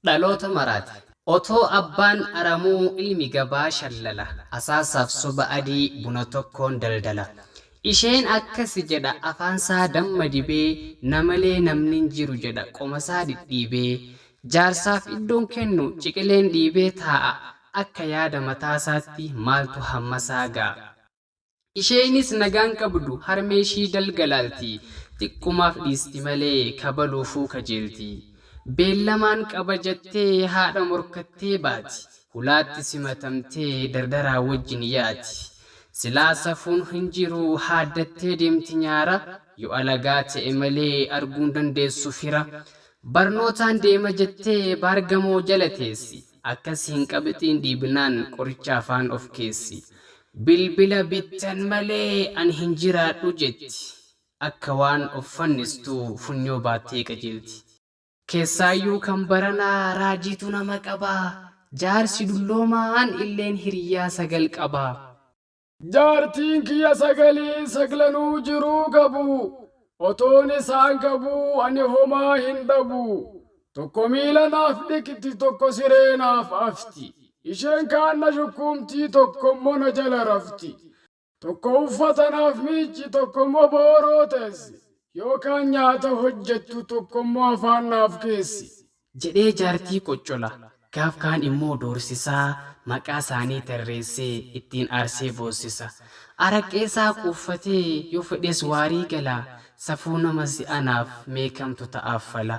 Dhaloota maraati. Otoo abbaan aramuu ilmi gabaa shallala. Asaasaaf soba adii buna tokkoon daldala. Isheen akkas jedha afaansaa damma dibee namalee namni hin jiru jedha qomasaa dhidhiibee. Jaarsaaf iddoon kennu ciqileen dhiibee taa'a akka yaada mataasaatti maaltu hammasaa ga'a. Isheenis nagaan qabdu harmee ishii dalgalaalti. Xiqqumaaf dhiisti malee kabaluufuu kajeelti. Beellamaan qaba jettee haadha morkattee baati. Hulaatti simatamtee dardaraa wajjin yaati. Silaa safuun hin jiru haaddattee deemti nyaara. Yoo alagaa ta'e malee arguun dandeessu fira. Barnootaan deema jettee baargamoo jala teessi. Akkas hin qabixiin dhiibnaan qoricha afaan of keessi. Bilbila bittan malee an hin jiraadhu jetti. Akka waan of fannistuu funyoo baattee qajeelti. Keessaayyuu kan baranaa raajiitu nama qabaa. Jaarsi dulloomaan illeen hiriyyaa sagal qabaa. Jaartiin kiyya sagalii saglanuu jiruu qabu. Otoon isaan qabu ani homaa hin dhabu. Tokko miila naaf dhiqiti tokko siree naaf afti. Isheen kaan na shukkuumtii tokko immoo na jala rafti. Tokko uffata naaf miicci tokko immoo booroo teessi. Yookaan nyaata hojjettu tokko immoo afaan naaf keessi. Jedhee jaartii qoccola. Gaaf kaan immoo doorsisaa maqaa isaanii tarreessee ittiin aarsee boossisa. Araqeesaa kuuffatee yoo fedhes waarii gala. Safuu nama si'anaaf meekamtu ta'aaf fala.